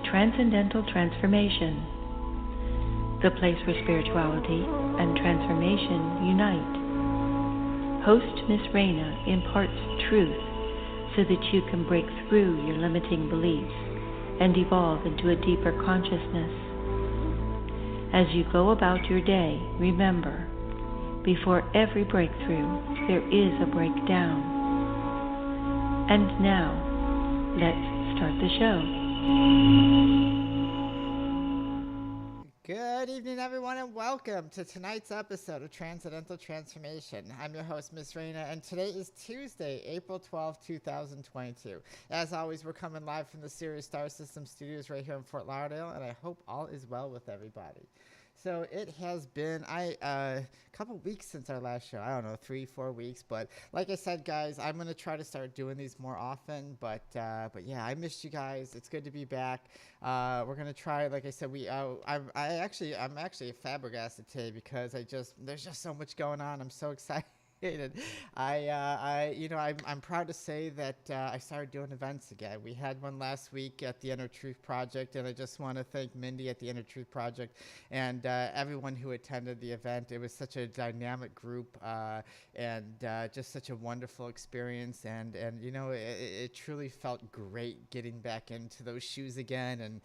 Transcendental Transformation, the place where spirituality and transformation unite. Host Miss Raina imparts truth so that you can break through your limiting beliefs and evolve into a deeper consciousness. As you go about your day, remember, before every breakthrough, there is a breakdown. And now, let's start the show. Good evening, everyone, and welcome to tonight's episode of Transcendental Transformation. I'm your host, Miss Raina, and today is Tuesday, April 12, 2022. As always, we're coming live from the Sirius Star System studios right here in Fort Lauderdale, and I hope all is well with everybody. So it has been a couple weeks since our last show. I don't know, 3-4 weeks. But like I said, guys, I'm going to try to start doing these more often. But yeah, I missed you guys. It's good to be back. We're going to try, like I said, I'm actually flabbergasted today because there's just so much going on. I'm so excited. I'm proud to say that I started doing events again. We had one last week at the Inner Truth Project, and I just want to thank Mindy at the Inner Truth Project and everyone who attended the event. It was such a dynamic group and just such a wonderful experience. And it truly felt great getting back into those shoes again and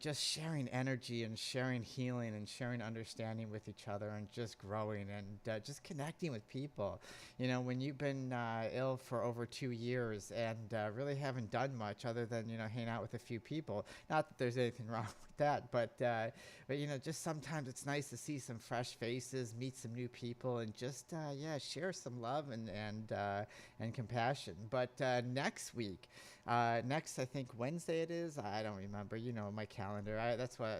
just sharing energy and sharing healing and sharing understanding with each other and just growing and just connecting with people. When you've been ill for over 2 years and really haven't done much other than, hang out with a few people. Not that there's anything wrong with that, but just sometimes it's nice to see some fresh faces, meet some new people, and just, share some love and compassion. But next week, next, I think Wednesday it is. I don't remember. My calendar. That's why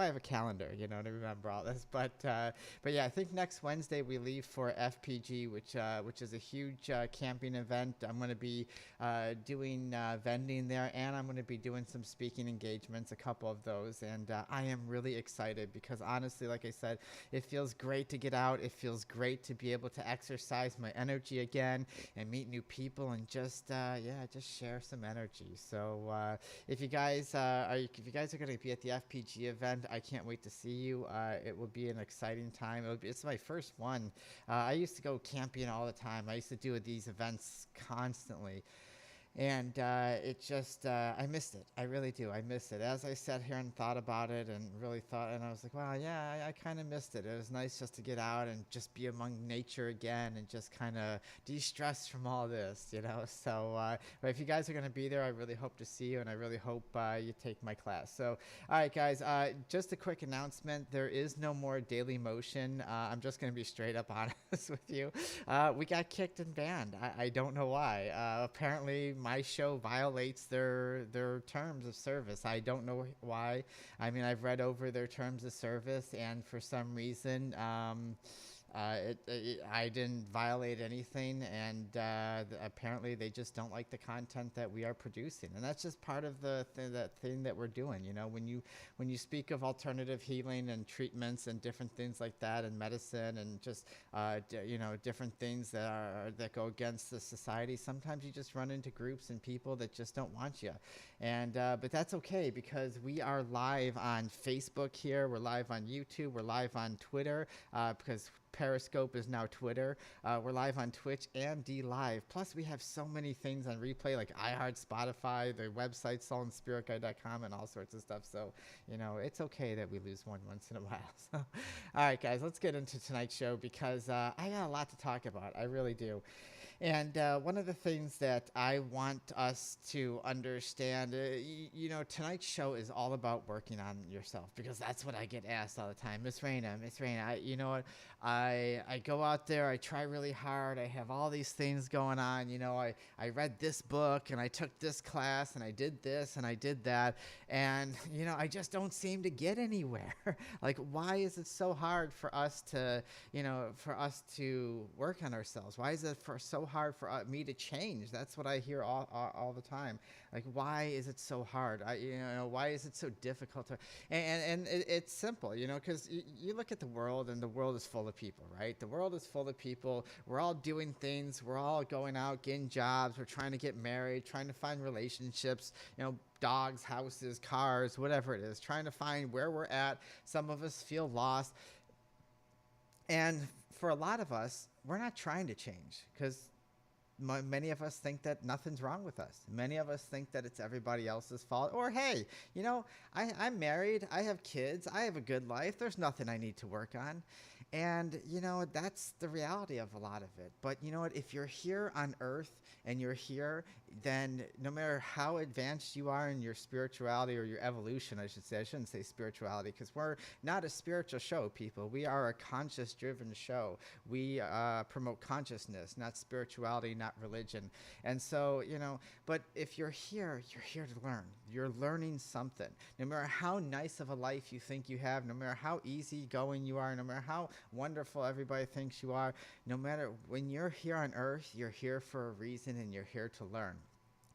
I have a calendar. To remember all this. But yeah, I think next Wednesday we leave for FPG, which is a huge camping event. I'm going to be doing vending there, and I'm going to be doing some speaking engagements, a couple of those, and I am really excited because honestly, like I said, it feels great to get out. It feels great to be able to exercise my energy again and meet new people and just share some energy. So if you guys are going to be at the FPG event, I can't wait to see you. It will be an exciting time. It's my first one. I used to go camping all the time. I used to do these events constantly. And it just, I missed it. I really do. I missed it. As I sat here and thought about it and really thought, and I was like, wow, yeah, I kind of missed it. It was nice just to get out and just be among nature again and just kind of de-stress from all this, So but if you guys are going to be there, I really hope to see you, and I really hope you take my class. So, all right, guys, just a quick announcement. There is no more Daily Motion. I'm just going to be straight up honest with you. We got kicked and banned. I don't know why. Apparently, my show violates their terms of service. I don't know why. I mean, I've read over their terms of service, and for some reason, I didn't violate anything, and apparently they just don't like the content that we are producing, and that's just part of the thing that we're doing. When you speak of alternative healing and treatments and different things like that, and medicine, and just different things that go against the society, sometimes you just run into groups and people that just don't want you, and but that's okay because we are live on Facebook here, we're live on YouTube, we're live on Twitter because Periscope is now Twitter. We're live on Twitch and DLive. Plus, we have so many things on replay like iHeart, Spotify, the website, soulandspiritguide.com, and all sorts of stuff. So, it's okay that we lose one once in a while. So, all right, guys, let's get into tonight's show because I got a lot to talk about. I really do. And one of the things that I want us to understand, tonight's show is all about working on yourself because that's what I get asked all the time. Miss Raina, you know what? I go out there, I try really hard, I have all these things going on, I read this book and I took this class and I did this and I did that, and I just don't seem to get anywhere. Like, why is it so hard for us to work on ourselves? Why is it so hard for me to change? That's what I hear all the time. Like, why is it so hard? Why is it so difficult to? It's simple, because you look at the world, and the world is full of people, right? The world is full of people. We're all doing things. We're all going out, getting jobs. We're trying to get married, trying to find relationships, dogs, houses, cars, whatever it is, trying to find where we're at. Some of us feel lost. And for a lot of us, we're not trying to change because many of us think that nothing's wrong with us. Many of us think that it's everybody else's fault. Or, hey, I'm married. I have kids. I have a good life. There's nothing I need to work on. And, that's the reality of a lot of it. But you know what? If you're here on earth and you're here, then no matter how advanced you are in your spirituality or your evolution, I should say, I shouldn't say spirituality, because we're not a spiritual show, people. We are a conscious-driven show. We promote consciousness, not spirituality, not religion. And so, but if you're here to learn. You're learning something. No matter how nice of a life you think you have, no matter how easygoing you are, no matter how wonderful everybody thinks you are, no matter, when you're here on earth, you're here for a reason, and you're here to learn.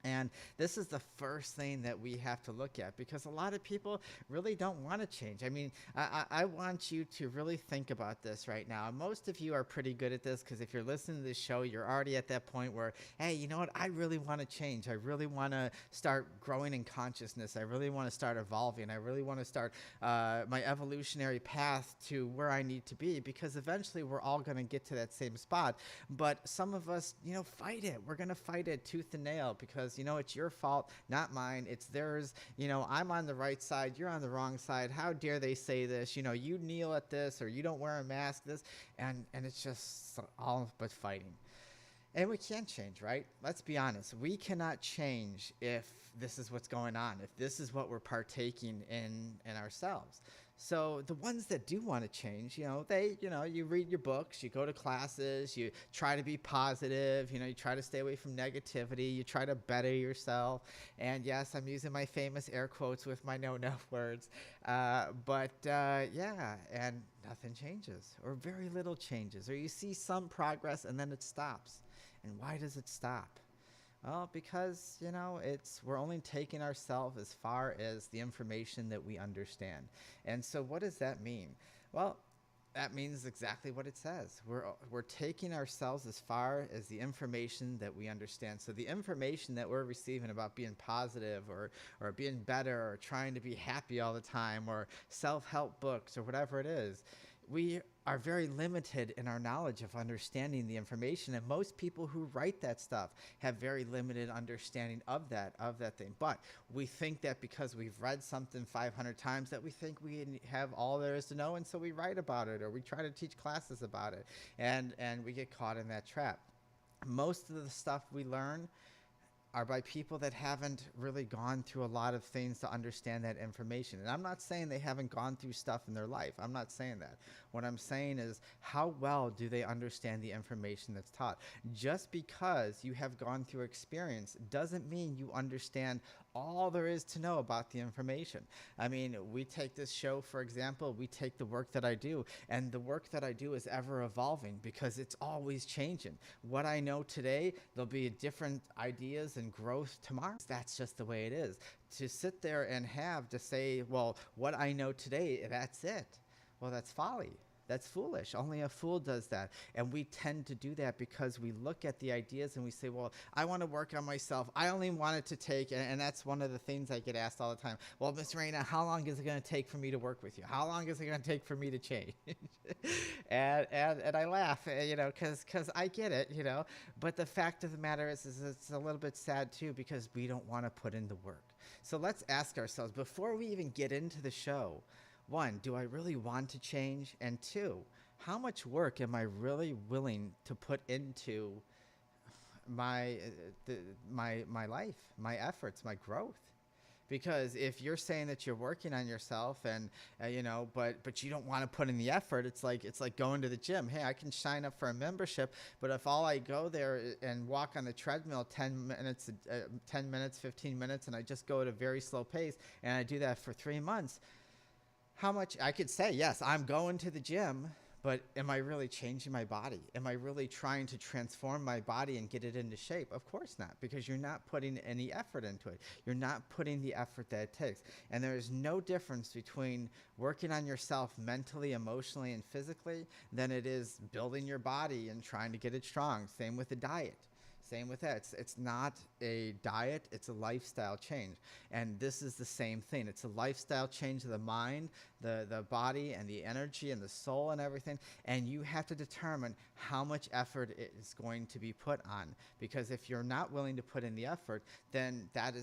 And this is the first thing that we have to look at, because a lot of people really don't want to change. I mean, I want you to really think about this right now. Most of you are pretty good at this, because if you're listening to this show, you're already at that point where, hey, you know what? I really want to change. I really want to start growing in consciousness. I really want to start evolving. I really want to start my evolutionary path to where I need to be, because eventually we're all going to get to that same spot. But some of us, fight it. We're going to fight it tooth and nail, because it's your fault, not mine. It's theirs. I'm on the right side. You're on the wrong side. How dare they say this? You kneel at this, or you don't wear a mask, this. And it's just all but fighting. And we can't change, right? Let's be honest. We cannot change if this is what's going on, if this is what we're partaking in ourselves. So the ones that do want to change, you read your books, you go to classes, you try to be positive, you try to stay away from negativity, you try to better yourself. And yes, I'm using my famous air quotes with my no words. Yeah, and nothing changes, or very little changes, or you see some progress and then it stops. And why does it stop? Well, because, we're only taking ourselves as far as the information that we understand. And so what does that mean? Well, that means exactly what it says. We're taking ourselves as far as the information that we understand. So the information that we're receiving about being positive, or being better, or trying to be happy all the time, or self-help books, or whatever it is, we are very limited in our knowledge of understanding the information, and most people who write that stuff have very limited understanding of that thing. But we think that because we've read something 500 times that we think we have all there is to know, and so we write about it, or we try to teach classes about it, and we get caught in that trap. Most of the stuff we learn are by people that haven't really gone through a lot of things to understand that information. And I'm not saying they haven't gone through stuff in their life. I'm not saying that. What I'm saying is, how well do they understand the information that's taught? Just because you have gone through experience doesn't mean you understand all there is to know about the information. I mean, we take this show, for example, we take the work that I do, and the work that I do is ever evolving, because it's always changing. What I know today, there'll be different ideas and growth tomorrow. That's just the way it is. To sit there and have to say, well, what I know today, that's it. Well, that's folly. That's foolish. Only a fool does that. And we tend to do that because we look at the ideas and we say, well, I want to work on myself. I only want it to take, and that's one of the things I get asked all the time. Well, Miss Raina, how long is it going to take for me to work with you? How long is it going to take for me to change? and I laugh, because I get it, But the fact of the matter is it's a little bit sad too, because we don't want to put in the work. So let's ask ourselves, before we even get into the show, 1, do I really want to change? And 2, how much work am I really willing to put into my life, my efforts, my growth? Because if you're saying that you're working on yourself, and but you don't want to put in the effort, it's like going to the gym. Hey, I can sign up for a membership, but if all I go there and walk on the treadmill 10 minutes, 15 minutes, and I just go at a very slow pace, and I do that for 3 months, how much I could say, yes, I'm going to the gym, But am I really changing my body? Am I really trying to transform my body and get it into shape? Of course not, because you're not putting any effort into it. You're not putting the effort that it takes. And there is no difference between working on yourself mentally, emotionally, and physically than it is building your body and trying to get it strong. Same with the diet. Same with that. It's not a diet, it's a lifestyle change. And this is the same thing. It's a lifestyle change of the mind, the body, and the energy, and the soul, and everything. And you have to determine how much effort it is going to be put on. Because if you're not willing to put in the effort, then that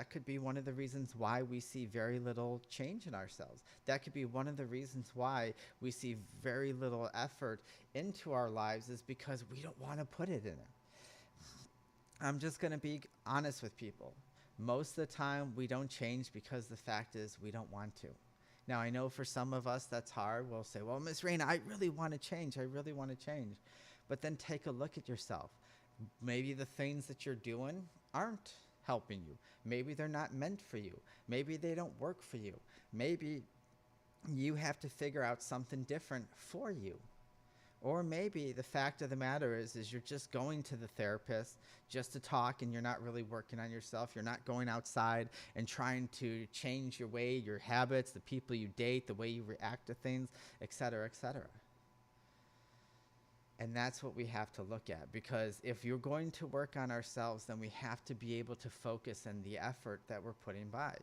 could be one of the reasons why we see very little change in ourselves. That could be one of the reasons why we see very little effort into our lives, is because we don't want to put it in it. I'm just going to be honest with people. Most of the time, we don't change because the fact is we don't want to. Now, I know for some of us that's hard. We'll say, well, Miss Raina, I really want to change. I really want to change. But then take a look at yourself. Maybe the things that you're doing aren't helping you. Maybe they're not meant for you. Maybe they don't work for you. Maybe you have to figure out something different for you. Or maybe the fact of the matter is you're just going to the therapist just to talk, and you're not really working on yourself. You're not going outside and trying to change your way, your habits, the people you date, the way you react to things, et cetera, et cetera. And that's what we have to look at, because if you're going to work on ourselves, then we have to be able to focus on the effort that we're putting by.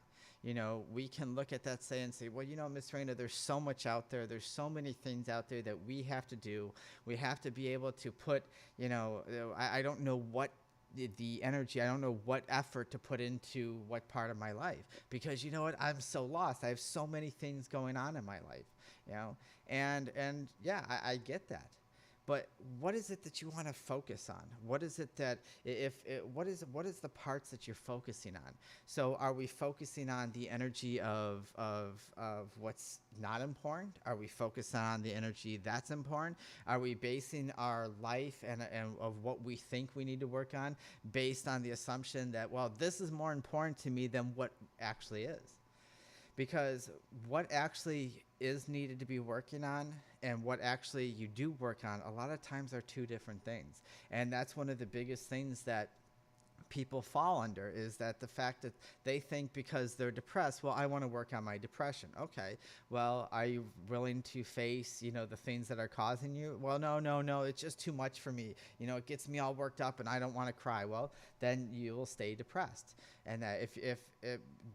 You know, we can look at that and say, well, you know, Miss Raina, there's so much out there. There's so many things out there that we have to do. We have to be able to put, you know, I don't know what the energy, I don't know what effort to put into what part of my life, because you know what, I'm so lost. I have so many things going on in my life, you know, and yeah, I get that. But what is it that you want to focus on? What is it that what is the parts that you're focusing on? So are we focusing on the energy of what's not important? Are we focusing on the energy that's important? Are we basing our life and of what we think we need to work on based on the assumption that, well, this is more important to me than what actually is? Because what actually is needed to be working on and what actually you do work on, a lot of times are two different things. And that's one of the biggest things that people fall under, is that the fact that they think because they're depressed, well, I want to work on my depression. Okay, well, are you willing to face, you know, the things that are causing you? Well, no, it's just too much for me. You know, it gets me all worked up and I don't want to cry. Well, then you will stay depressed. And if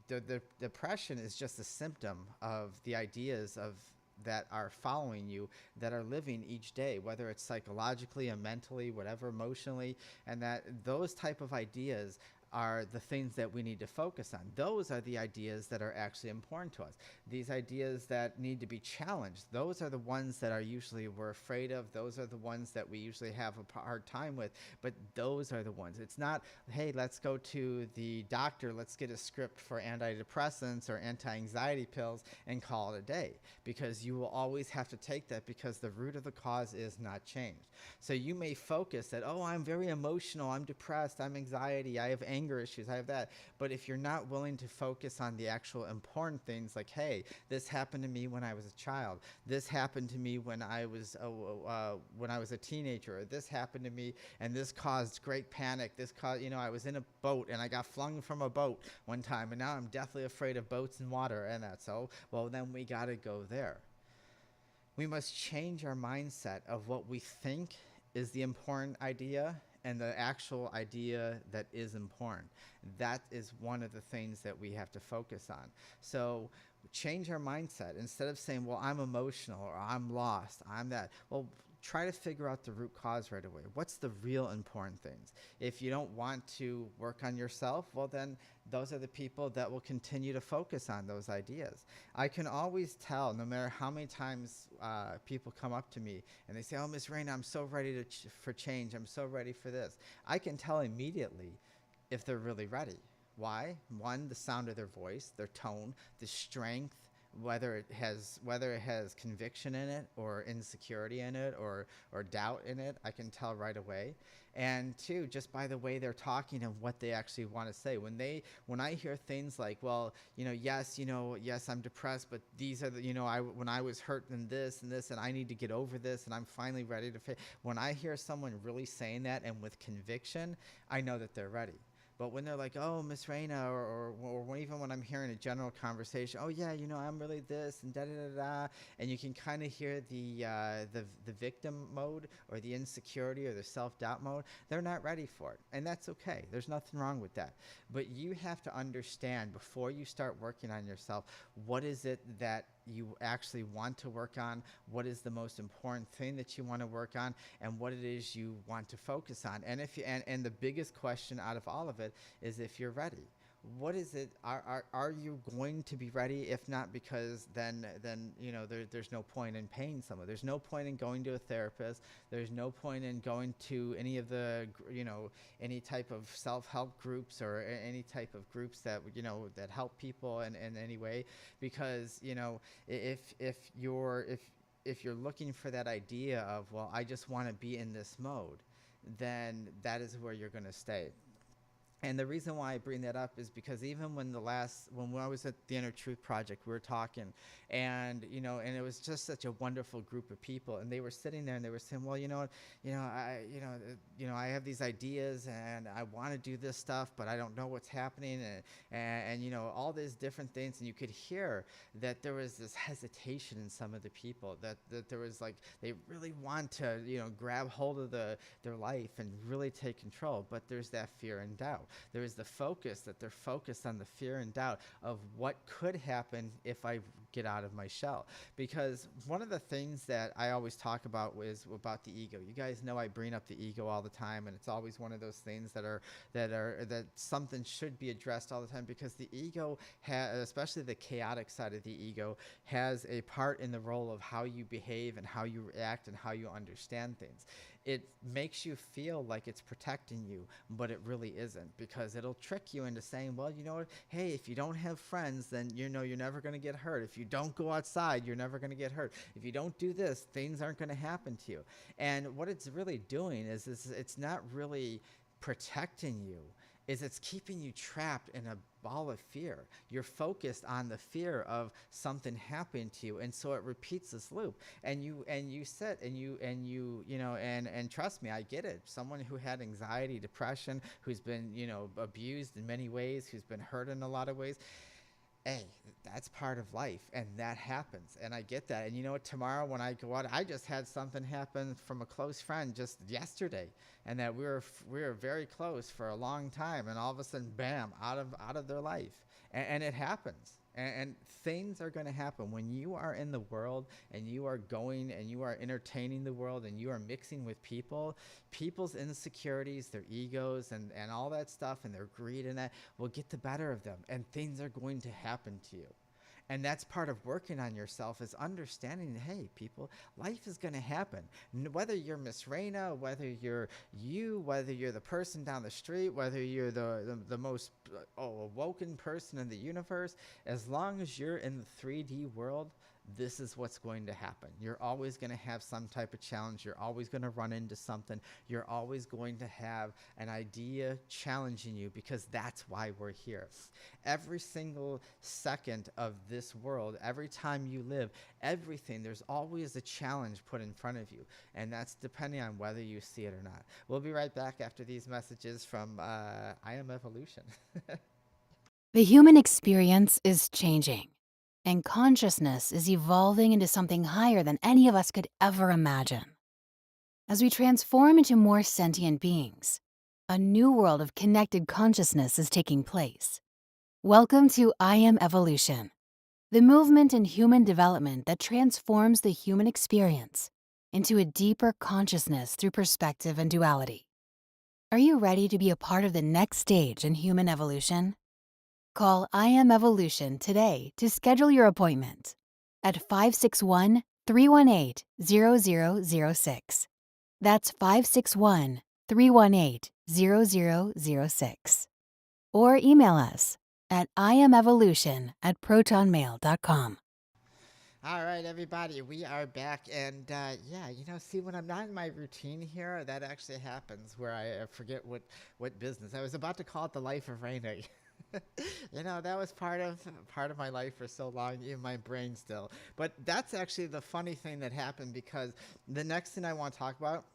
the depression is just a symptom of the ideas of that are following you, that are living each day, whether it's psychologically and mentally, whatever, emotionally, and that those type of ideas are the things that we need to focus on. Those are the ideas that are actually important to us. These ideas that need to be challenged, those are the ones that are usually we're afraid of. Those are the ones that we usually have a hard time with, but those are the ones. It's not, hey, let's go to the doctor, let's get a script for antidepressants or anti-anxiety pills and call it a day, because you will always have to take that, because the root of the cause is not changed. So you may focus that, oh, I'm very emotional, I'm depressed, I'm anxiety, I have anger issues, I have that. But if you're not willing to focus on the actual important things, like, hey, this happened to me when I was a child, this happened to me when I was a teenager, or this happened to me and this caused great panic, this caused, you know, I was in a boat and I got flung from a boat one time, and now I'm deathly afraid of boats and water and that. So, well, then we got to go there. We must change our mindset of what we think is the important idea and the actual idea that is important. That is one of the things that we have to focus on. So change our mindset. Instead of saying, well, I'm emotional, or I'm lost, I'm that. Well, try to figure out the root cause right away. What's the real important things? If you don't want to work on yourself, well, then those are the people that will continue to focus on those ideas. I can always tell, no matter how many times people come up to me and they say, oh, Miss Raina, I'm so ready for change. I'm so ready for this. I can tell immediately if they're really ready. Why? One, the sound of their voice, their tone, the strength whether it has conviction in it, or insecurity in it, or doubt in it. I can tell right away. And two, just by the way they're talking and what they actually want to say. When I hear things like, well, yes, I'm depressed, but these are the, when I was hurt in this and this, and I need to get over this, and I'm finally ready to when I hear someone really saying that and with conviction, I know that they're ready. But when they're like, "Oh, Miss Raina," or even when I'm hearing a general conversation, "Oh yeah, I'm really this and da da da da," and you can kind of hear the victim mode, or the insecurity, or the self doubt mode, they're not ready for it, and that's okay. There's nothing wrong with that. But you have to understand before you start working on yourself, what is it that you actually want to work on, what is the most important thing that you want to work on, and what it is you want to focus on. And if you, and the biggest question out of all of it is if you're ready. What is it? Are you going to be ready? If not, because then there's no point in paying someone. There's no point in going to a therapist. There's no point in going to any of the any type of self-help groups, or any type of groups that that help people in any way, because if you're looking for that idea of, well, I just want to be in this mode, then that is where you're going to stay. And the reason why I bring that up is because even when I was at the Inner Truth Project, we were talking, and and it was just such a wonderful group of people, and they were sitting there and they were saying, well, I have these ideas and I want to do this stuff, but I don't know what's happening, and all these different things, and you could hear that there was this hesitation in some of the people, that there was like, they really want to grab hold of their life and really take control, but there's that fear and doubt. There is the focus, that they're focused on the fear and doubt of what could happen if I get out of my shell. Because one of the things that I always talk about is about the ego. You guys know I bring up the ego all the time, and it's always one of those things that something should be addressed all the time, because the ego especially the chaotic side of the ego, has a part in the role of how you behave and how you react and how you understand things. It makes you feel like it's protecting you, but it really isn't, because it'll trick you into saying, well, you know what, hey, if you don't have friends, then you're never going to get hurt. If you don't go outside, you're never going to get hurt. If you don't do this, things aren't going to happen to you. And what it's really doing is it's not really protecting you, is it's keeping you trapped in a ball of fear. You're focused on the fear of something happening to you, and so it repeats this loop. And you sit and trust me, I get it. Someone who had anxiety, depression, who's been abused in many ways, who's been hurt in a lot of ways. Hey, that's part of life, and that happens, and I get that. And you know what, tomorrow when I go out, I just had something happen from a close friend just yesterday, and that we were very close for a long time, and all of a sudden, bam, out of their life. And it happens. And things are going to happen when you are in the world, and you are going and you are entertaining the world, and you are mixing with people's insecurities, their egos, and all that stuff, and their greed, and that will get the better of them, and things are going to happen to you. And that's part of working on yourself, is understanding, hey, people, life is going to happen. Whether you're Miss Raina, whether you're the person down the street, whether you're the most awoken person in the universe, as long as you're in the 3D world, this is what's going to happen. You're always going to have some type of challenge. You're always going to run into something. You're always going to have an idea challenging you, because that's why we're here. Every single second of this world, every time you live, everything, there's always a challenge put in front of you, and that's depending on whether you see it or not. We'll be right back after these messages from I Am Evolution. The human experience is changing, and consciousness is evolving into something higher than any of us could ever imagine. As we transform into more sentient beings, a new world of connected consciousness is taking place. Welcome to I Am Evolution, the movement in human development that transforms the human experience into a deeper consciousness through perspective and duality. Are you ready to be a part of the next stage in human evolution? Call I Am Evolution today to schedule your appointment at 561-318-0006. That's 561-318-0006. Or email us at iamevolution@protonmail.com. All right, everybody, we are back, and yeah, see, when I'm not in my routine here, that actually happens where I forget what business. I was about to call it the life of Raina. That was part of my life for so long, in my brain still. But that's actually the funny thing that happened, because the next thing I want to talk about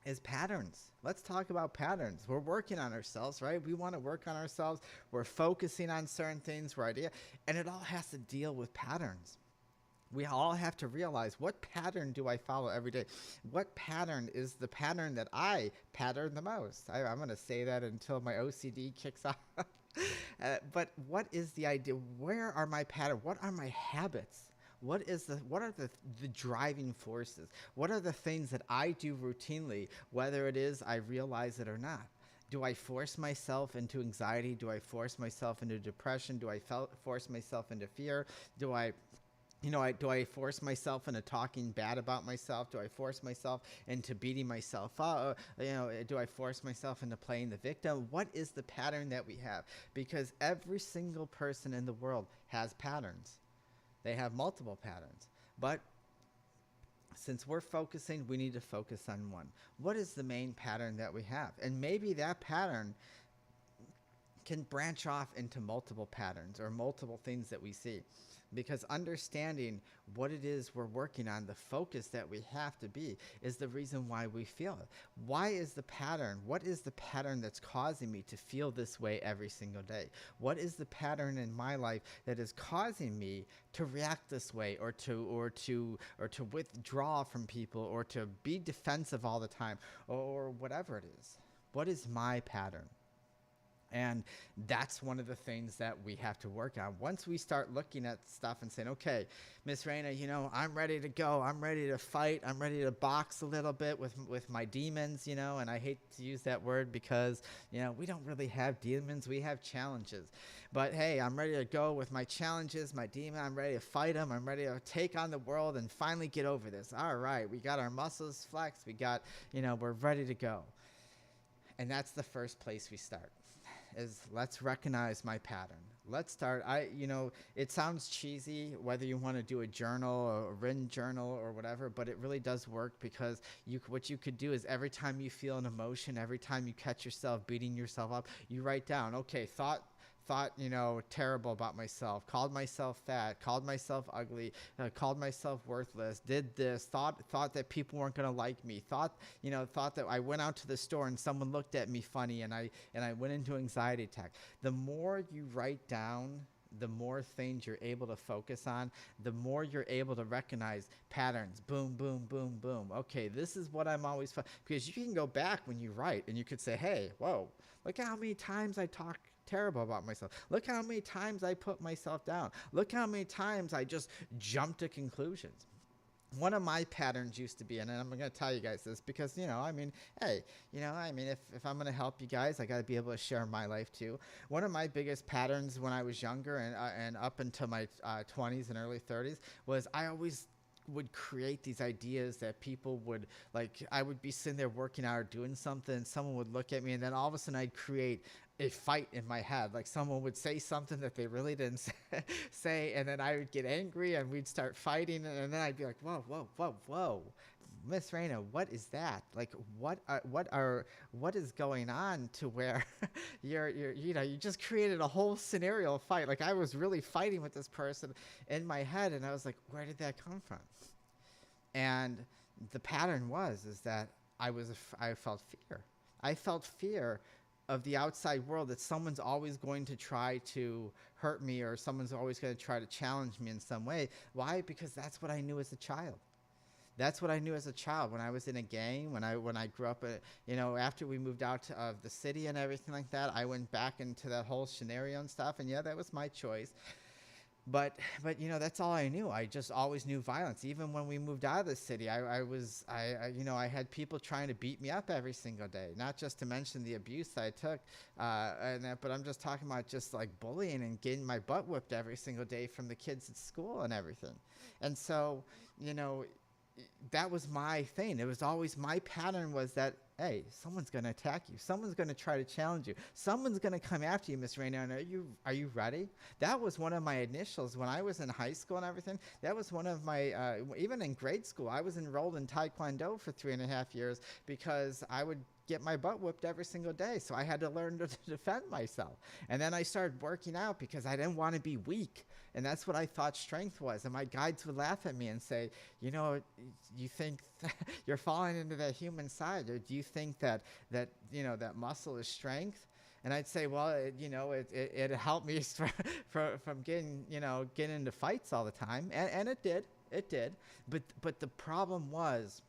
is patterns. Let's talk about patterns. We're working on ourselves, right? We want to work on ourselves. We're focusing on certain things, we're idea, and it all has to deal with patterns. We all have to realize, what pattern do I follow every day? What pattern is the pattern that I pattern the most? I'm going to say that until my OCD kicks off. But what is the idea? Where are my patterns? What are my habits? What are the driving forces? What are the things that I do routinely, whether it is I realize it or not? Do I force myself into anxiety? Do I force myself into depression? Do I force myself into fear? Do I do I force myself into talking bad about myself? Do I force myself into beating myself up? Do I force myself into playing the victim? What is the pattern that we have? Because every single person in the world has patterns. They have multiple patterns. But since we're focusing, we need to focus on one. What is the main pattern that we have? And maybe that pattern can branch off into multiple patterns or multiple things that we see, because understanding what it is we're working on, the focus that we have to be, is the reason why we feel it. Why is the pattern? What is the pattern that's causing me to feel this way every single day? What is the pattern in my life that is causing me to react this way, or to withdraw from people, or to be defensive all the time, or whatever it is? What is my pattern? And that's one of the things that we have to work on. Once we start looking at stuff and saying, okay, Miss Raina, I'm ready to go. I'm ready to fight. I'm ready to box a little bit with my demons, and I hate to use that word because, we don't really have demons. We have challenges. But hey, I'm ready to go with my challenges, my demon. I'm ready to fight them. I'm ready to take on the world and finally get over this. All right, we got our muscles flexed. We got, we're ready to go. And that's the first place we start. Is let's recognize my pattern. Let's start. It sounds cheesy, whether you want to do a journal or a written journal or whatever, but it really does work, because what you could do is, every time you feel an emotion, every time you catch yourself beating yourself up, you write down, okay, thought terrible about myself, called myself fat, called myself ugly, called myself worthless, did this, thought that people weren't going to like me, thought that I went out to the store and someone looked at me funny, and I went into anxiety attack. The more you write down, the more things you're able to focus on, the more you're able to recognize patterns. Boom, boom, boom, boom. Okay, this is what I'm always because you can go back when you write and you could say, hey, whoa, look how many times I talk terrible about myself. Look how many times I put myself down. Look how many times I just jump to conclusions. One of my patterns used to be, and I'm going to tell you guys this because, hey, if I'm going to help you guys, I got to be able to share my life too. One of my biggest patterns when I was younger and up until my 20s and early 30s was, I always would create these ideas that people would I would be sitting there working out or doing something, and someone would look at me, and then all of a sudden I'd create a fight in my head. Like, someone would say something that they really didn't say, and then I would get angry and we'd start fighting, and then I'd be like, whoa, whoa, whoa, whoa, Miss Raina, what is that? Like, what is going on to where you just created a whole scenario fight? Like, I was really fighting with this person in my head, and I was like, where did that come from? And the pattern is that I felt fear. I felt fear of the outside world, that someone's always going to try to hurt me, or someone's always going to try to challenge me in some way. Why? Because that's what I knew as a child. That's what I knew as a child. When I was in a gang, when I grew up, after we moved out of the city and everything like that, I went back into that whole scenario and stuff. And yeah, that was my choice. But that's all I knew. I just always knew violence. Even when we moved out of the city, I had people trying to beat me up every single day. Not just to mention the abuse that I took, but I'm just talking about just like bullying and getting my butt whipped every single day from the kids at school and everything. And so, that was my thing. It was always my pattern was that hey, someone's going to attack you. Someone's going to try to challenge you. Someone's going to come after you, Miss Raina. And are you ready? That was one of my initials when I was in high school and everything. That was one of my, even in grade school, I was enrolled in Taekwondo for 3.5 years because I would get my butt whooped every single day. So I had to learn to defend myself. And then I started working out because I didn't want to be weak. And that's what I thought strength was. And my guides would laugh at me and say, you know, you think you're falling into that human side, or do you think that you know, that muscle is strength? And I'd say, well, it helped me from getting into fights all the time. And it did. But the problem was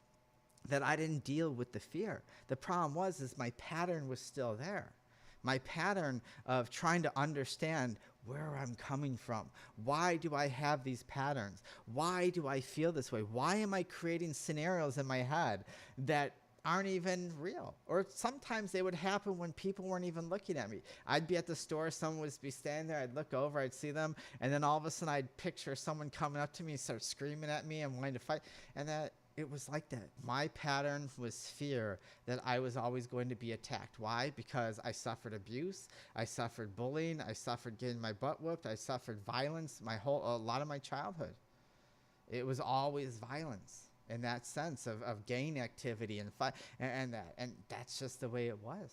that I didn't deal with the fear. The problem is my pattern was still there. My pattern of trying to understand where I'm coming from. Why do I have these patterns? Why do I feel this way? Why am I creating scenarios in my head that aren't even real? Or sometimes they would happen when people weren't even looking at me. I'd be at the store, someone would be standing there, I'd look over, I'd see them, and then all of a sudden I'd picture someone coming up to me and start screaming at me and wanting to fight. And that it was like that. My pattern was fear that I was always going to be attacked. Why? Because I suffered abuse, I suffered bullying, I suffered getting my butt whooped, I suffered violence a lot of my childhood. It was always violence in that sense of gang activity and fight and that's just the way it was.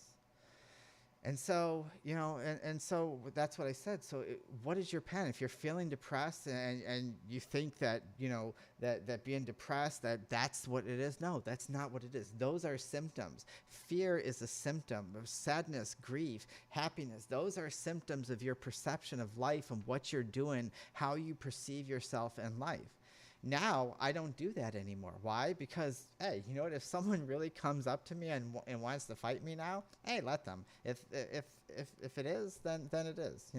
And so, and so that's what I said. So what is your pattern? If you're feeling depressed and you think that, that being depressed, that's what it is. No, that's not what it is. Those are symptoms. Fear is a symptom of sadness, grief, happiness. Those are symptoms of your perception of life and what you're doing, how you perceive yourself in life. Now, I don't do that anymore. Why? Because, hey, you know what? If someone really comes up to me and wants to fight me now, hey, let them. If it is, then it is.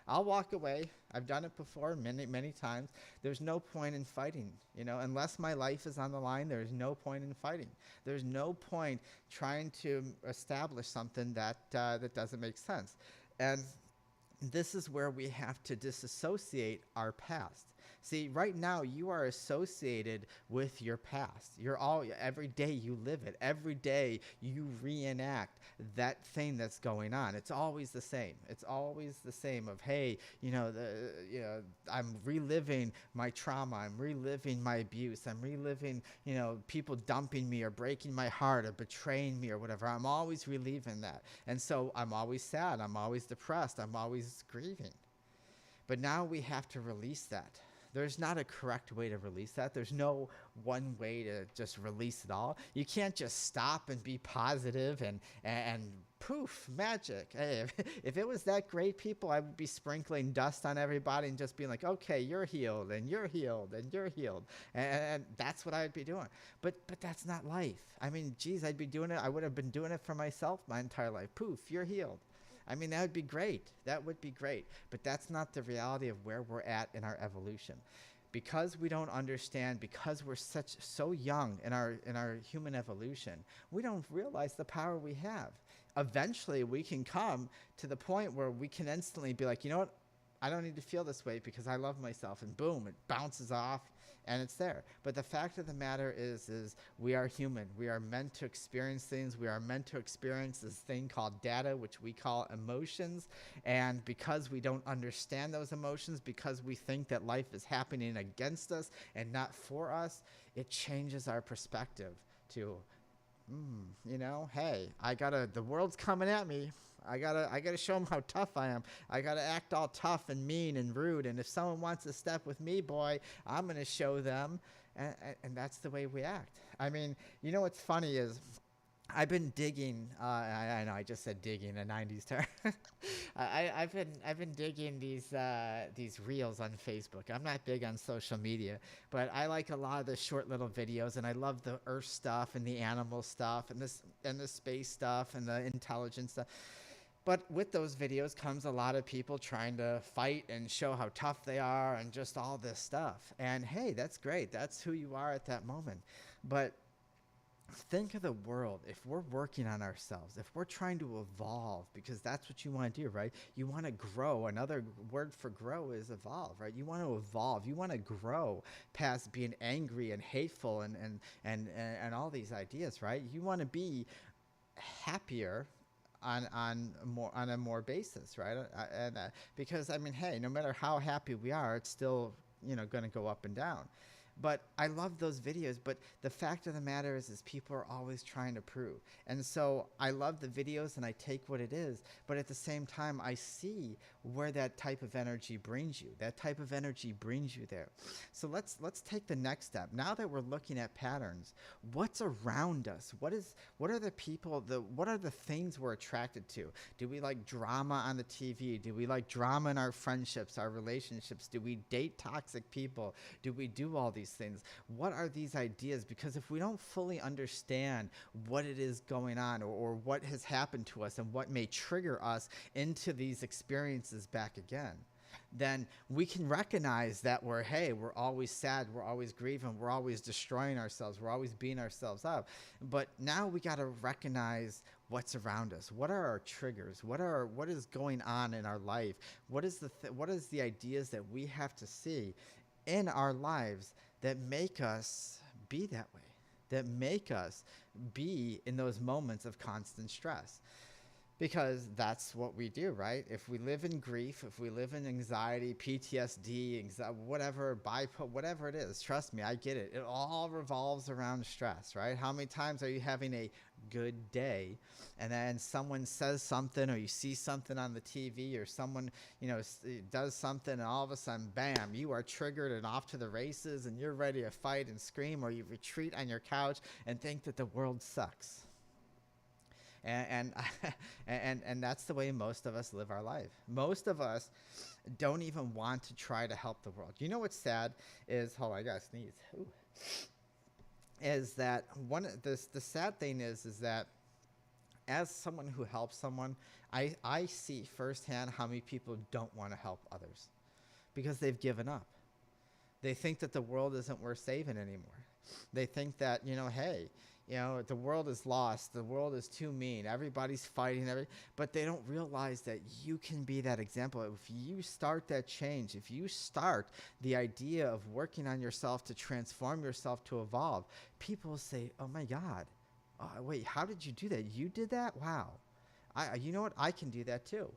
I'll walk away. I've done it before many times. There's no point in fighting. Unless my life is on the line, there's no point in fighting. There's no point trying to establish something that doesn't make sense. And this is where we have to disassociate our past. See, right now you are associated with your past. Every day you live it. Every day you reenact that thing that's going on. It's always the same. It's always the same of, hey, I'm reliving my trauma. I'm reliving my abuse. I'm reliving, people dumping me or breaking my heart or betraying me or whatever. I'm always reliving that. And so I'm always sad. I'm always depressed. I'm always grieving. But now we have to release that. There's not a correct way to release that. There's no one way to just release it all. You can't just stop and be positive and poof, magic. Hey, if it was that great, people, I would be sprinkling dust on everybody and just being like, okay, you're healed and you're healed and you're healed. And that's what I would be doing. But that's not life. I mean, geez, I'd be doing it. I would have been doing it for myself my entire life. Poof, you're healed. I mean, that would be great. That would be great. But that's not the reality of where we're at in our evolution. Because we don't understand, because we're so young in our human evolution, we don't realize the power we have. Eventually, we can come to the point where we can instantly be like, you know what? I don't need to feel this way because I love myself. And boom, it bounces off and it's there. But the fact of the matter is we are human. We are meant to experience things. We are meant to experience this thing called data, which we call emotions. And because we don't understand those emotions, because we think that life is happening against us and not for us, it changes our perspective to, hey, the world's coming at me. I gotta show them how tough I am. I gotta act all tough and mean and rude. And if someone wants to step with me, boy, I'm gonna show them. And that's the way we act. I mean, what's funny is I've been digging. I know I just said digging, a '90s term. I've been digging these reels on Facebook. I'm not big on social media, but I like a lot of the short little videos, and I love the Earth stuff and the animal stuff and the space stuff and the intelligence stuff. But with those videos comes a lot of people trying to fight and show how tough they are and just all this stuff. And hey, that's great. That's who you are at that moment. But think of the world. If we're working on ourselves, if we're trying to evolve, because that's what you want to do, right? You want to grow. Another word for grow is evolve, right? You want to evolve. You want to grow past being angry and hateful and all these ideas, right? You want to be happier on a more basis, right? And because I mean, hey, no matter how happy we are, it's still going to go up and down. But I love those videos. But the fact of the matter is people are always trying to prove. And so I love the videos and I take what it is. But at the same time, I see where that type of energy brings you. That type of energy brings you there. So let's take the next step. Now that we're looking at patterns, what's around us? What are the people? What are the things we're attracted to? Do we like drama on the TV? Do we like drama in our friendships, our relationships? Do we date toxic people? Do we do all these things? What are these ideas? Because if we don't fully understand what it is going on, or what has happened to us and what may trigger us into these experiences back again, then we can recognize that we're always sad, we're always grieving, we're always destroying ourselves, we're always beating ourselves up. But now we got to recognize what's around us. What are our triggers? What is going on in our life? What is the ideas that we have to see in our lives that make us be that way, that make us be in those moments of constant stress? Because that's what we do, right? If we live in grief, if we live in anxiety, PTSD, whatever, whatever it is, trust me, I get it. It all revolves around stress, right? How many times are you having a good day and then someone says something, or you see something on the TV, or someone, does something, and all of a sudden, bam, you are triggered and off to the races and you're ready to fight and scream, or you retreat on your couch and think that the world sucks. And and that's the way most of us live our life. Most of us don't even want to try to help the world. You know what's sad is, hold on, I gotta sneeze. Ooh. Is that the sad thing is that as someone who helps someone, I see firsthand how many people don't want to help others because they've given up. They think that the world isn't worth saving anymore. They think that, hey, the world is lost. The world is too mean. Everybody's fighting. But they don't realize that you can be that example. If you start that change, if you start the idea of working on yourself to transform yourself, to evolve, people will say, oh my God, wait, how did you do that? You did that? Wow. You know what? I can do that too.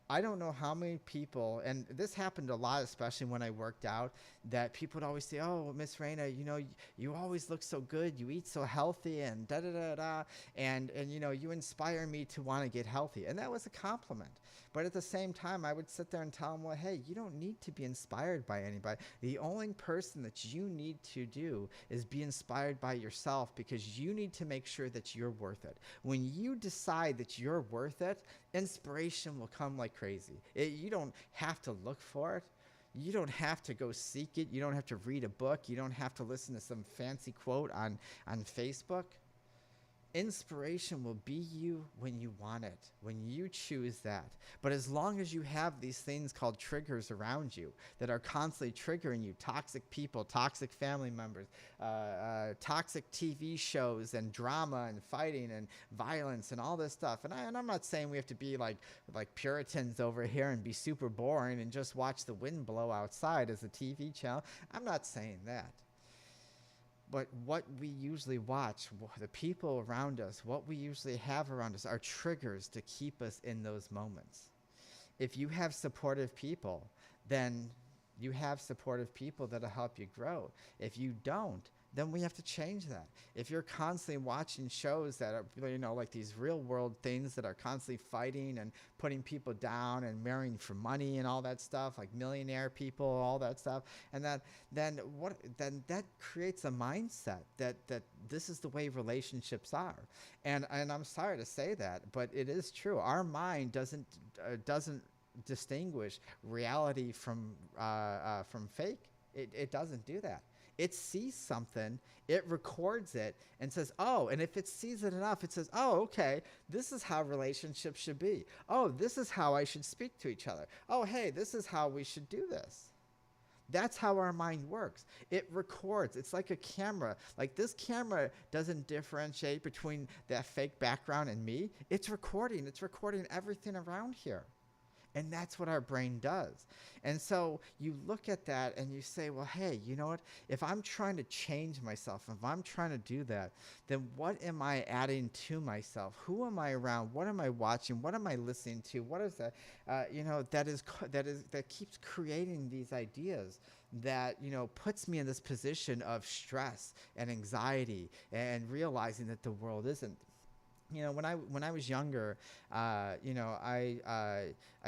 I don't know how many people, and this happened a lot, especially when I worked out, that people would always say, oh, Miss Raina, you always look so good. You eat so healthy and da-da-da-da. And you inspire me to want to get healthy. And that was a compliment. But at the same time, I would sit there and tell them, well, hey, you don't need to be inspired by anybody. The only person that you need to do is be inspired by yourself, because you need to make sure that you're worth it. When you decide that you're worth it, inspiration will come like crazy. You don't have to look for it. You don't have to go seek it. You don't have to read a book. You don't have to listen to some fancy quote on Facebook. Inspiration will be you when you want it, when you choose that. But as long as you have these things called triggers around you that are constantly triggering you, toxic people, toxic family members, toxic TV shows and drama and fighting and violence and all this stuff. And I'm not saying we have to be like Puritans over here and be super boring and just watch the wind blow outside as a TV channel. I'm not saying that. But what we usually watch, the people around us, what we usually have around us are triggers to keep us in those moments. If you have supportive people, then you have supportive people that'll help you grow. If you don't, then we have to change that. If you're constantly watching shows that are, like these real world things that are constantly fighting and putting people down and marrying for money and all that stuff, like millionaire people, all that stuff, and then that creates a mindset that this is the way relationships are. And I'm sorry to say that, but it is true. Our mind doesn't distinguish reality from fake. It doesn't do that. It sees something, it records it, and says, oh, and if it sees it enough, it says, oh, okay, this is how relationships should be. Oh, this is how I should speak to each other. Oh, hey, this is how we should do this. That's how our mind works. It records. It's like a camera. Like, this camera doesn't differentiate between that fake background and me. It's recording. It's recording everything around here. And that's what our brain does. And so you look at that and you say, well, hey, you know what? If I'm trying to change myself, if I'm trying to do that, then what am I adding to myself? Who am I around? What am I watching? What am I listening to? What is that? That keeps creating these ideas that puts me in this position of stress and anxiety and realizing that the world isn't. When I was younger, I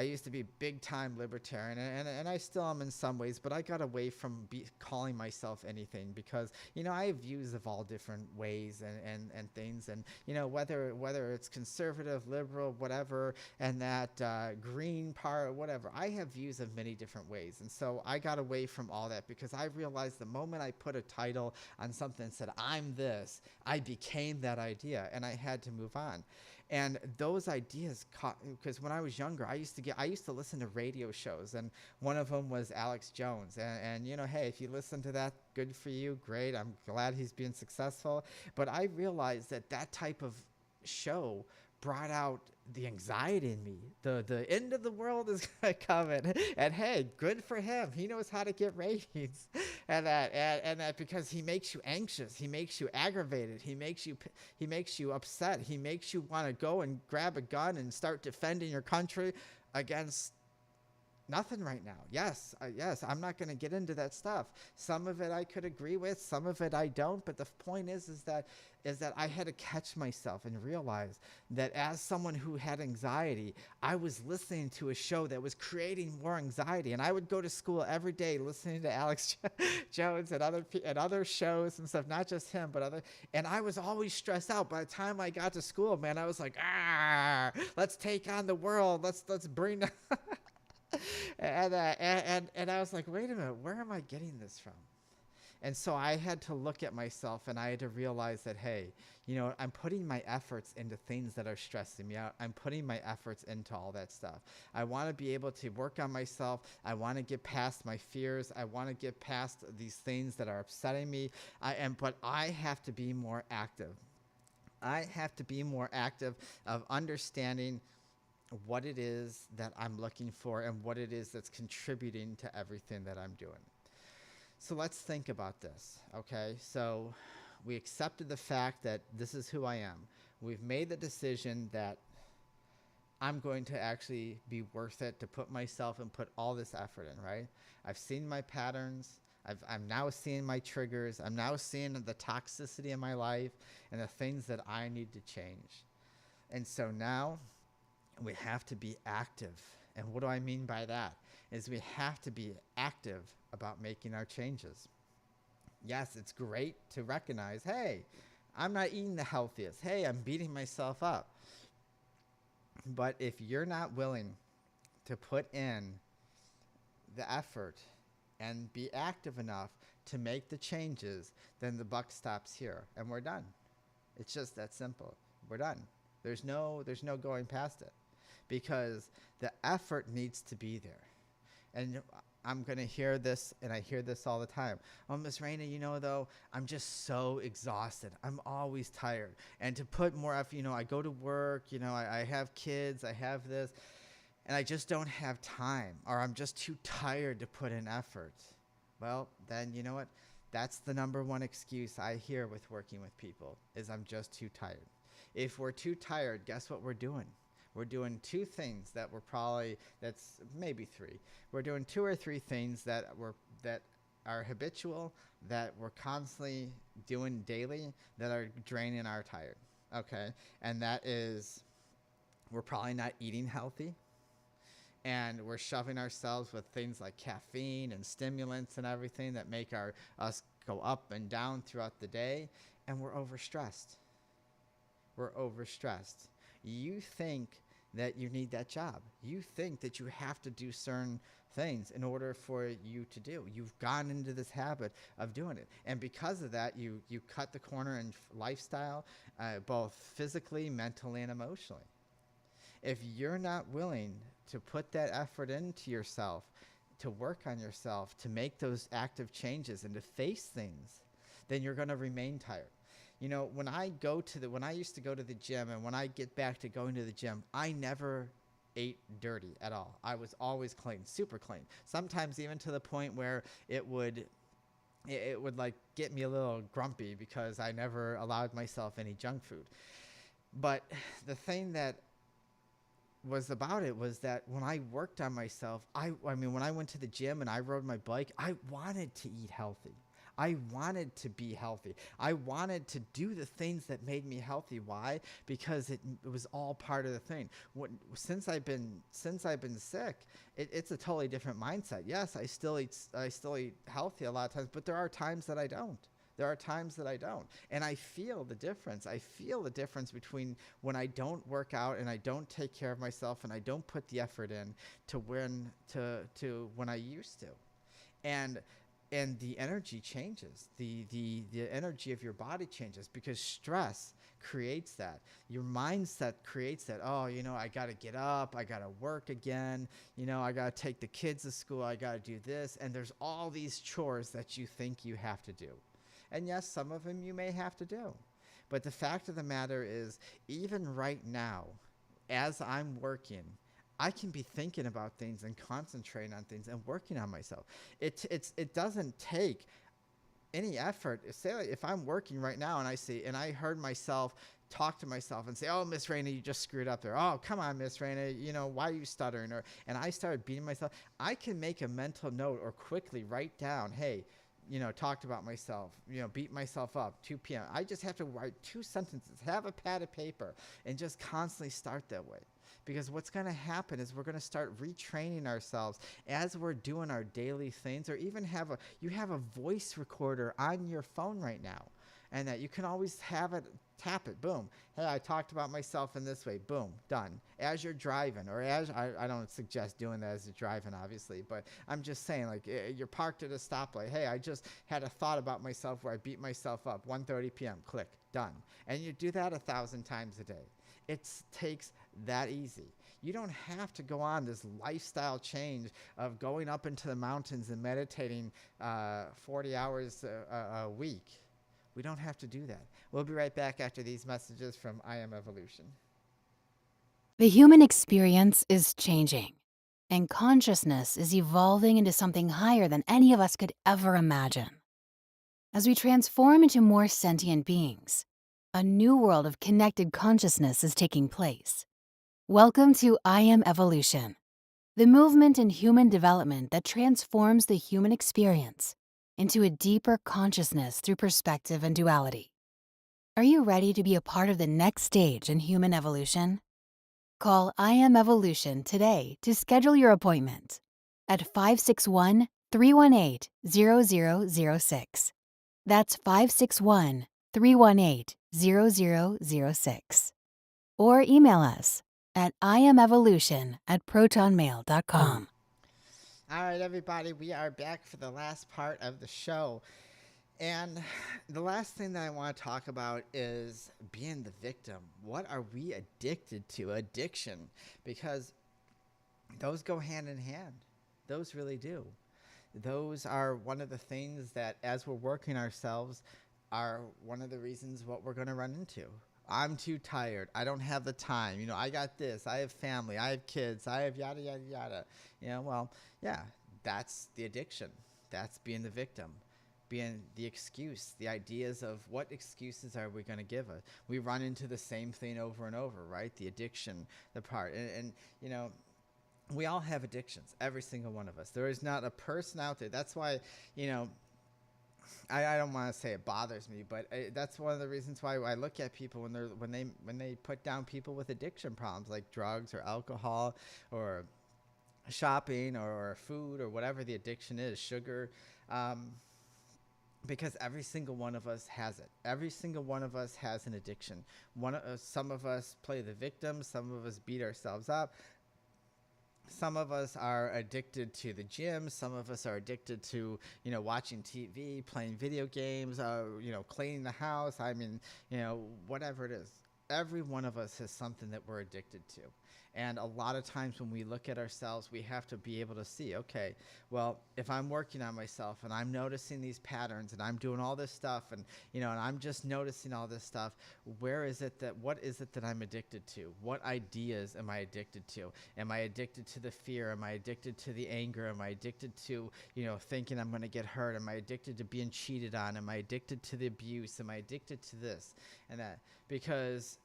used to be big time libertarian, and I still am in some ways, but I got away from calling myself anything because I have views of all different ways and things, and whether it's conservative, liberal, whatever, and that green part, whatever, I have views of many different ways, and so I got away from all that because I realized the moment I put a title on something and said I'm this, I became that idea, and I had to move on. And those ideas caught, because when I was younger, I used to listen to radio shows, and one of them was Alex Jones. And hey, if you listen to that, good for you, great. I'm glad he's being successful. But I realized that type of show brought out the anxiety in me. The end of the world is coming, and hey, good for him. He knows how to get ratings, and that because he makes you anxious, he makes you aggravated, he makes you upset, he makes you want to go and grab a gun and start defending your country against nothing right now. Yes, I'm not going to get into that stuff. Some of it I could agree with, some of it I don't. But the point is that I had to catch myself and realize that as someone who had anxiety, I was listening to a show that was creating more anxiety. And I would go to school every day listening to Alex Jones and other shows and stuff, not just him, but other. And I was always stressed out. By the time I got to school, man, I was like, let's take on the world. Let's bring. And I was like, wait a minute, where am I getting this from? And so I had to look at myself, and I had to realize that, hey, I'm putting my efforts into things that are stressing me out. I'm putting my efforts into all that stuff. I want to be able to work on myself. I want to get past my fears. I want to get past these things that are upsetting me. But I have to be more active. I have to be more active of understanding what it is that I'm looking for and what it is that's contributing to everything that I'm doing. So let's think about this, okay? So we accepted the fact that this is who I am. We've made the decision that I'm going to actually be worth it to put myself and put all this effort in, right? I've seen my patterns. I'm now seeing my triggers. I'm now seeing the toxicity in my life and the things that I need to change. And so now we have to be active. And what do I mean by that? Is we have to be active about making our changes. Yes, it's great to recognize, hey, I'm not eating the healthiest. Hey, I'm beating myself up. But if you're not willing to put in the effort and be active enough to make the changes, then the buck stops here and we're done. It's just that simple. We're done. There's no going past it, because the effort needs to be there. And I'm going to hear this, and I hear this all the time. Oh, Miss Raina, though, I'm just so exhausted. I'm always tired. And to put more effort, I go to work, I have kids, I have this, and I just don't have time, or I'm just too tired to put in effort. Well, then, you know what? That's the number one excuse I hear with working with people, is I'm just too tired. If we're too tired, guess what we're doing? We're doing two things that's maybe three. We're doing two or three things that are habitual, that we're constantly doing daily, that are draining our tire. Okay, and that is, we're probably not eating healthy, and we're shoving ourselves with things like caffeine and stimulants and everything that make us go up and down throughout the day, and we're overstressed. You think that you need that job. You think that you have to do certain things in order for you to do. You've gone into this habit of doing it. And because of that, you cut the corner in lifestyle, both physically, mentally, and emotionally. If you're not willing to put that effort into yourself, to work on yourself, to make those active changes and to face things, then you're going to remain tired. When I used to go to the gym, and when I get back to going to the gym, I never ate dirty at all. I was always clean, super clean. Sometimes even to the point where it would like get me a little grumpy because I never allowed myself any junk food. But the thing that was about it was that when I worked on myself, I mean, when I went to the gym and I rode my bike, I wanted to eat healthy. I wanted to be healthy. I wanted to do the things that made me healthy. Why? Because it was all part of the thing. Since I've been sick, it's a totally different mindset. Yes, I still eat healthy a lot of times, but there are times that I don't. There are times that I don't. And I feel the difference. I feel the difference between when I don't work out and I don't take care of myself and I don't put the effort in to when I used to. And the energy changes. The energy of your body changes because stress creates that. Your mindset creates that. Oh, I got to get up. I got to work again. I got to take the kids to school. I got to do this. And there's all these chores that you think you have to do. And yes, some of them you may have to do. But the fact of the matter is, even right now, as I'm working, I can be thinking about things and concentrating on things and working on myself. It doesn't take any effort. Say if I'm working right now and I heard myself talk to myself and say, "Oh, Miss Raina, you just screwed up there. Oh, come on, Miss Raina, why are you stuttering?" And I started beating myself. I can make a mental note or quickly write down, "Hey, talked about myself, beat myself up, 2 p.m. I just have to write 2 sentences, have a pad of paper, and just constantly start that way. Because what's going to happen is we're going to start retraining ourselves as we're doing our daily things, or even you have a voice recorder on your phone right now, and that you can always have it, tap it, boom. Hey, I talked about myself in this way, boom, done. As you're driving, or I don't suggest doing that as you're driving, obviously, but I'm just saying, like, you're parked at a stoplight. Hey, I just had a thought about myself where I beat myself up, 1:30 p.m., click, done. And you do that 1,000 times a day. It takes that easy. You don't have to go on this lifestyle change of going up into the mountains and meditating 40 hours a week. We don't have to do that. We'll be right back after these messages from I Am Evolution. The human experience is changing, and consciousness is evolving into something higher than any of us could ever imagine. As we transform into more sentient beings, a new world of connected consciousness is taking place. Welcome to I Am Evolution, the movement in human development that transforms the human experience into a deeper consciousness through perspective and duality. Are you ready to be a part of the next stage in human evolution? Call I Am Evolution today to schedule your appointment at 561-318-0006. That's 561-318-0006. Or email us at iamevolution@protonmail.com. All right, everybody, we are back for the last part of the show. And the last thing that I want to talk about is being the victim. What are we addicted to? Addiction. Because those go hand in hand. Those really do. Those are one of the things that, as we're working ourselves, are one of the reasons what we're going to run into. I'm too tired. I don't have the time. I got this. I have family. I have kids. I have yada, yada, yada. Well, yeah, that's the addiction. That's being the victim. Being the excuse, the ideas of what excuses are we going to give us. We run into the same thing over and over, right? The addiction, the part. And we all have addictions, every single one of us. There is not a person out there. That's why, I don't want to say it bothers me, but that's one of the reasons why I look at people when they put down people with addiction problems like drugs or alcohol or shopping or food or whatever the addiction is, sugar. Because every single one of us has it. Every single one of us has an addiction. Some of us play the victim. Some of us beat ourselves up. Some of us are addicted to the gym. Some of us are addicted to, watching TV, playing video games, cleaning the house. I mean, whatever it is. Every one of us has something that we're addicted to. And a lot of times when we look at ourselves, we have to be able to see, okay, well, if I'm working on myself and I'm noticing these patterns and I'm doing all this stuff and, and I'm just noticing all this stuff, what is it that I'm addicted to? What ideas am I addicted to? Am I addicted to the fear? Am I addicted to the anger? Am I addicted to, thinking I'm going to get hurt? Am I addicted to being cheated on? Am I addicted to the abuse? Am I addicted to this and that? Because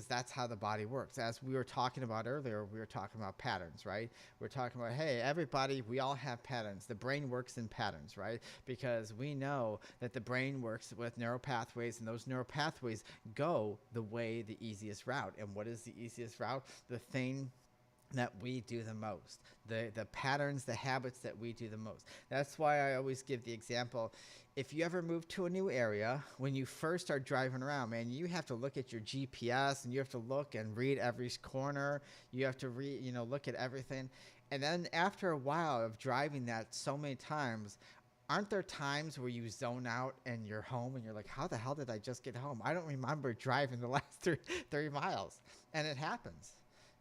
that's how the body works. As we were talking about earlier, we were talking about patterns, right? We're talking about, hey, everybody, we all have patterns. The brain works in patterns, right? Because we know that the brain works with neural pathways, and those neural pathways go the easiest route. And what is the easiest route? The thing that we do the most, the patterns, the habits that we do the most. That's why I always give the example. If you ever move to a new area, when you first start driving around, man, you have to look at your GPS and you have to look and read every corner. You have to look at everything. And then after a while of driving that so many times, aren't there times where you zone out and you're home and you're like, how the hell did I just get home? I don't remember driving the last 30 miles. And it happens.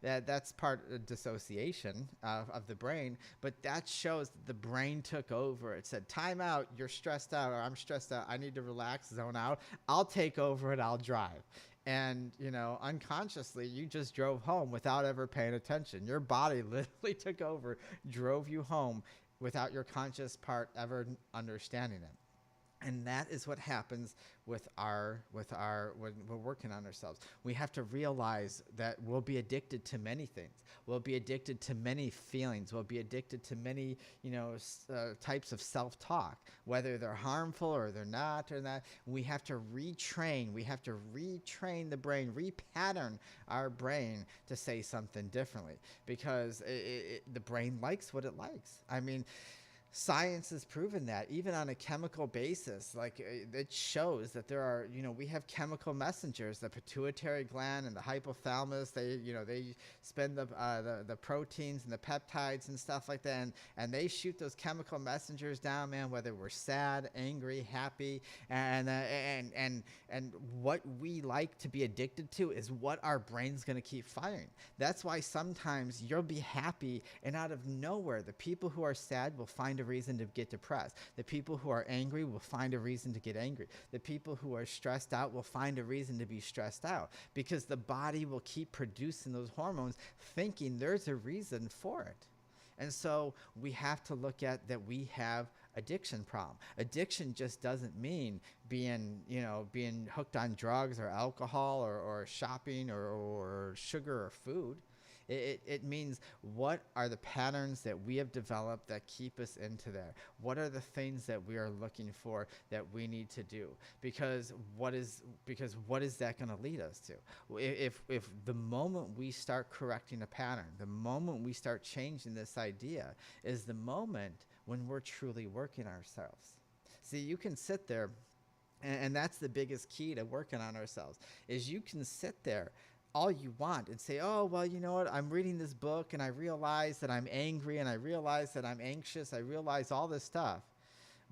That's part of dissociation of the brain, but that shows that the brain took over. It said, time out, you're stressed out, or I'm stressed out, I need to relax, zone out. I'll take over and I'll drive. And, unconsciously, you just drove home without ever paying attention. Your body literally took over, drove you home without your conscious part ever understanding it. And that is what happens when we're working on ourselves. We have to realize that we'll be addicted to many things. We'll be addicted to many feelings. We'll be addicted to many, types of self-talk, whether they're harmful or they're not or that. We have to retrain. We have to retrain the brain, repattern our brain to say something differently, because the brain likes what it likes. I mean, science has proven that even on a chemical basis, like it shows that there are, we have chemical messengers, the pituitary gland and the hypothalamus. They spend the proteins and the peptides and stuff like that, and they shoot those chemical messengers down, man, whether we're sad, angry, happy, and what we like to be addicted to is what our brain's going to keep firing. That's why sometimes you'll be happy, and out of nowhere, the people who are sad will find a reason to get depressed. The people who are angry will find a reason to get angry. The people who are stressed out will find a reason to be stressed out, because the body will keep producing those hormones thinking there's a reason for it. And so we have to look at that we have addiction problem. Addiction just doesn't mean being hooked on drugs or alcohol or shopping or sugar or food. It means, what are the patterns that we have developed that keep us into there? What are the things that we are looking for that we need to do? Because what is that going to lead us to? If the moment we start correcting a pattern, the moment we start changing this idea, is the moment when we're truly working ourselves. See, you can sit there, and that's the biggest key to working on ourselves, is you can sit there all you want and say, oh, well, you know what? I'm reading this book and I realize that I'm angry and I realize that I'm anxious. I realize all this stuff.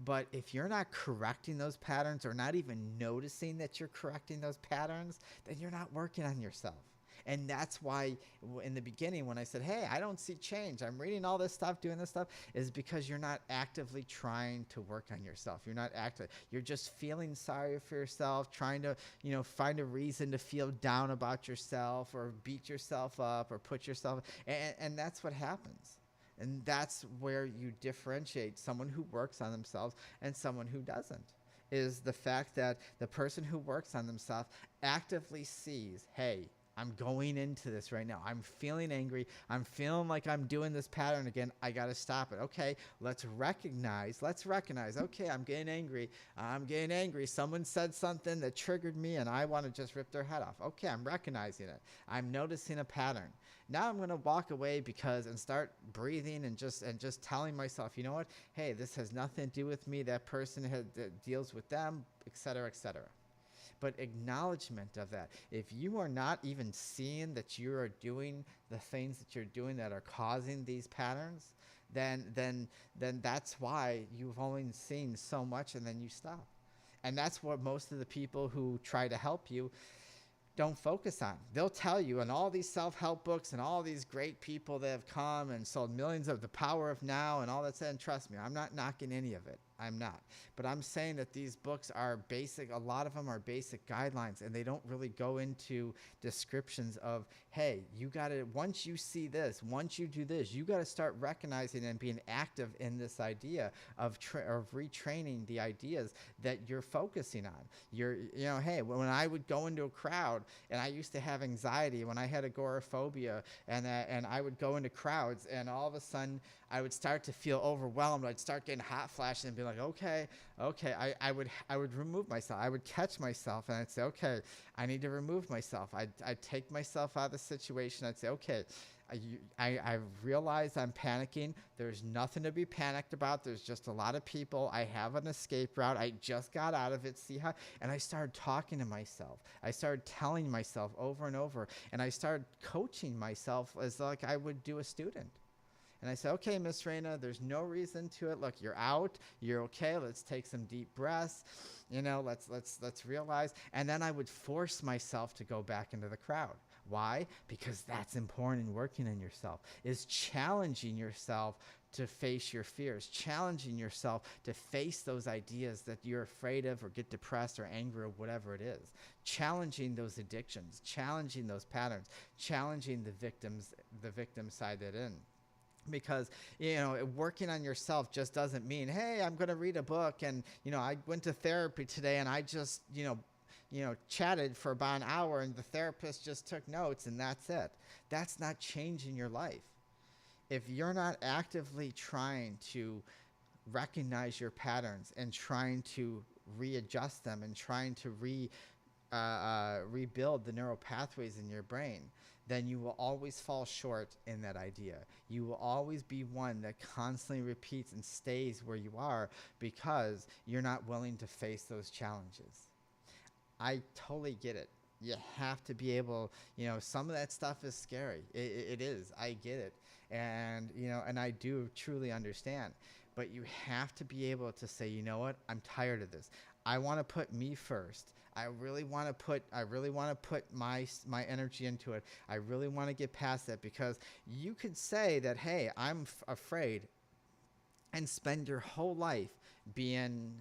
But if you're not correcting those patterns, or not even noticing that you're correcting those patterns, then you're not working on yourself. And that's why in the beginning when I said, hey, I don't see change, I'm reading all this stuff, doing this stuff, is because you're not actively trying to work on yourself. You're not active. You're just feeling sorry for yourself, trying to, find a reason to feel down about yourself or beat yourself up or put yourself, and that's what happens. And that's where you differentiate someone who works on themselves and someone who doesn't, is the fact that the person who works on themselves actively sees, hey, I'm going into this right now. I'm feeling angry. I'm feeling like I'm doing this pattern again. I got to stop it. Okay, let's recognize. Okay, I'm getting angry. Someone said something that triggered me and I want to just rip their head off. Okay, I'm recognizing it. I'm noticing a pattern. Now I'm going to walk away and start breathing and just telling myself, you know what? Hey, this has nothing to do with me. That person deals with them, etc., etc. But acknowledgement of that. If you are not even seeing that you are doing the things that you're doing that are causing these patterns, then that's why you've only seen so much and then you stop. And that's what most of the people who try to help you, don't focus on. They'll tell you in all these self-help books and all these great people that have come and sold millions of The Power of Now and all that said, and trust me, I'm not knocking any of it. I'm not. But I'm saying that these books are basic, a lot of them are basic guidelines, and they don't really go into descriptions of, hey, you got to, once you see this, once you do this, you got to start recognizing and being active in this idea of retraining the ideas that you're focusing on. Hey, when I would go into a crowd, and I used to have anxiety when I had agoraphobia, and I would go into crowds, and all of a sudden I would start to feel overwhelmed. I'd start getting hot flashes and be like, okay. I would remove myself. I would catch myself, and I'd say, okay, I need to remove myself. I'd take myself out of the situation. I'd say, okay, I realize I'm panicking. There's nothing to be panicked about. There's just a lot of people. I have an escape route. I just got out of it. See how? And I started talking to myself. I started telling myself over and over, and I started coaching myself as like I would do a student. And I said, okay, Miss Raina, there's no reason to it. Look, you're out. You're okay. Let's take some deep breaths. Let's realize. And then I would force myself to go back into the crowd. Why? Because that's important in working on yourself, is challenging yourself to face your fears, challenging yourself to face those ideas that you're afraid of or get depressed or angry or whatever it is, challenging those addictions, challenging those patterns, challenging the victim side that in. Because, working on yourself just doesn't mean, hey, I'm going to read a book and, I went to therapy today and I just, chatted for about an hour and the therapist just took notes and that's it. That's not changing your life. If you're not actively trying to recognize your patterns and trying to readjust them and trying to rebuild the neural pathways in your brain, then you will always fall short in that idea. You will always be one that constantly repeats and stays where you are because you're not willing to face those challenges. I totally get it. You have to be able, some of that stuff is scary. It is. I get it. And, and I do truly understand. But you have to be able to say, you know what? I'm tired of this. I want to put me first. I really want to put my energy into it. I really want to get past that, because you could say that, hey, I'm afraid, and spend your whole life being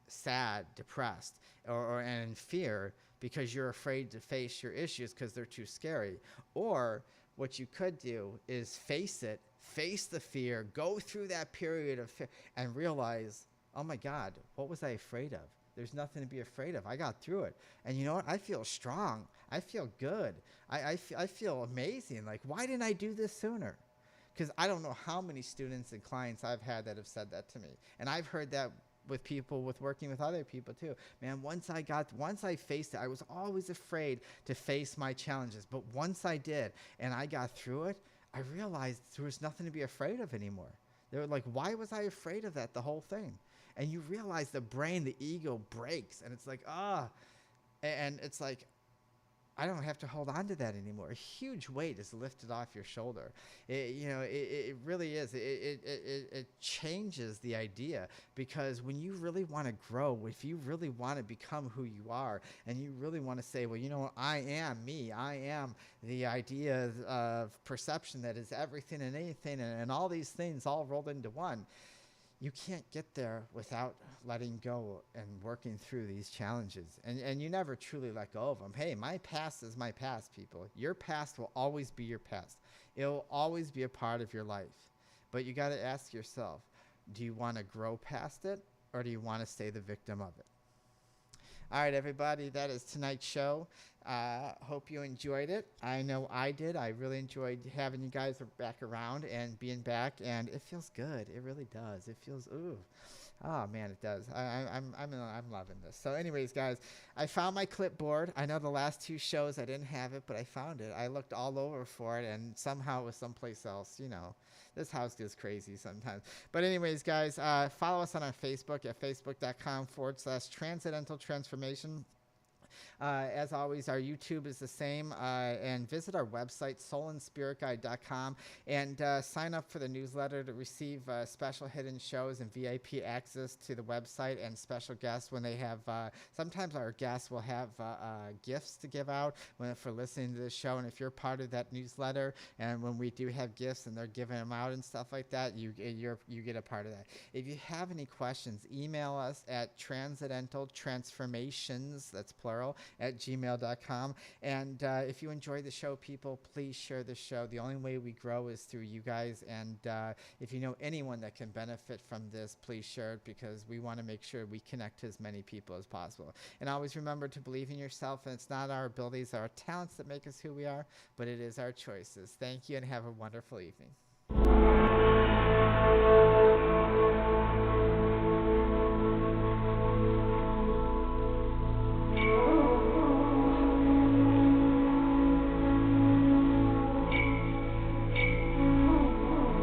sad, depressed, or in fear because you're afraid to face your issues because they're too scary. Or what you could do is face it, face the fear, go through that period of fear, and realize, oh my God, what was I afraid of? There's nothing to be afraid of. I got through it. And you know what? I feel strong. I feel good. I feel amazing. Like, why didn't I do this sooner? Because I don't know how many students and clients I've had that have said that to me. And I've heard that with people, with working with other people too. Man, once I faced it, I was always afraid to face my challenges. But once I did and I got through it, I realized there was nothing to be afraid of anymore. They were like, why was I afraid of that the whole thing? And you realize the brain, the ego breaks, and it's like, and it's like, I don't have to hold on to that anymore. A huge weight is lifted off your shoulder. It really is. It changes the idea, because when you really want to grow, if you really want to become who you are, and you really want to say, well, you know what, I am me. I am the idea of perception that is everything and anything, and all these things all rolled into one. You can't get there without letting go and working through these challenges. And you never truly let go of them. Hey, my past is my past, people. Your past will always be your past. It will always be a part of your life. But you got to ask yourself, do you want to grow past it, or do you want to stay the victim of it? All right, everybody, that is tonight's show. Hope you enjoyed it. I know I did. I really enjoyed having you guys back around and being back, and it feels good. It really does. It feels, oh man, it does. I'm loving this. So anyways, guys, I found my clipboard. I know the last two shows I didn't have it, but I found it. I looked all over for it, and somehow it was someplace else. This house gets crazy sometimes. But anyways, guys, follow us on our Facebook at facebook.com/Transcendental Transformation. As always, our YouTube is the same. And visit our website, soulandspiritguide.com, and sign up for the newsletter to receive special hidden shows and VIP access to the website and special guests when they have. Sometimes our guests will have gifts to give out for listening to the show. And if you're part of that newsletter, and when we do have gifts and they're giving them out and stuff like that, you get a part of that. If you have any questions, email us at transcendentaltransformations, that's plural, at gmail.com. And if you enjoy the show, people, please share the show. The only way we grow is through you guys. And if you know anyone that can benefit from this, please share it, because we want to make sure we connect to as many people as possible. And always remember to believe in yourself. And it's not our abilities, our talents that make us who we are, but it is our choices. Thank you, and have a wonderful evening.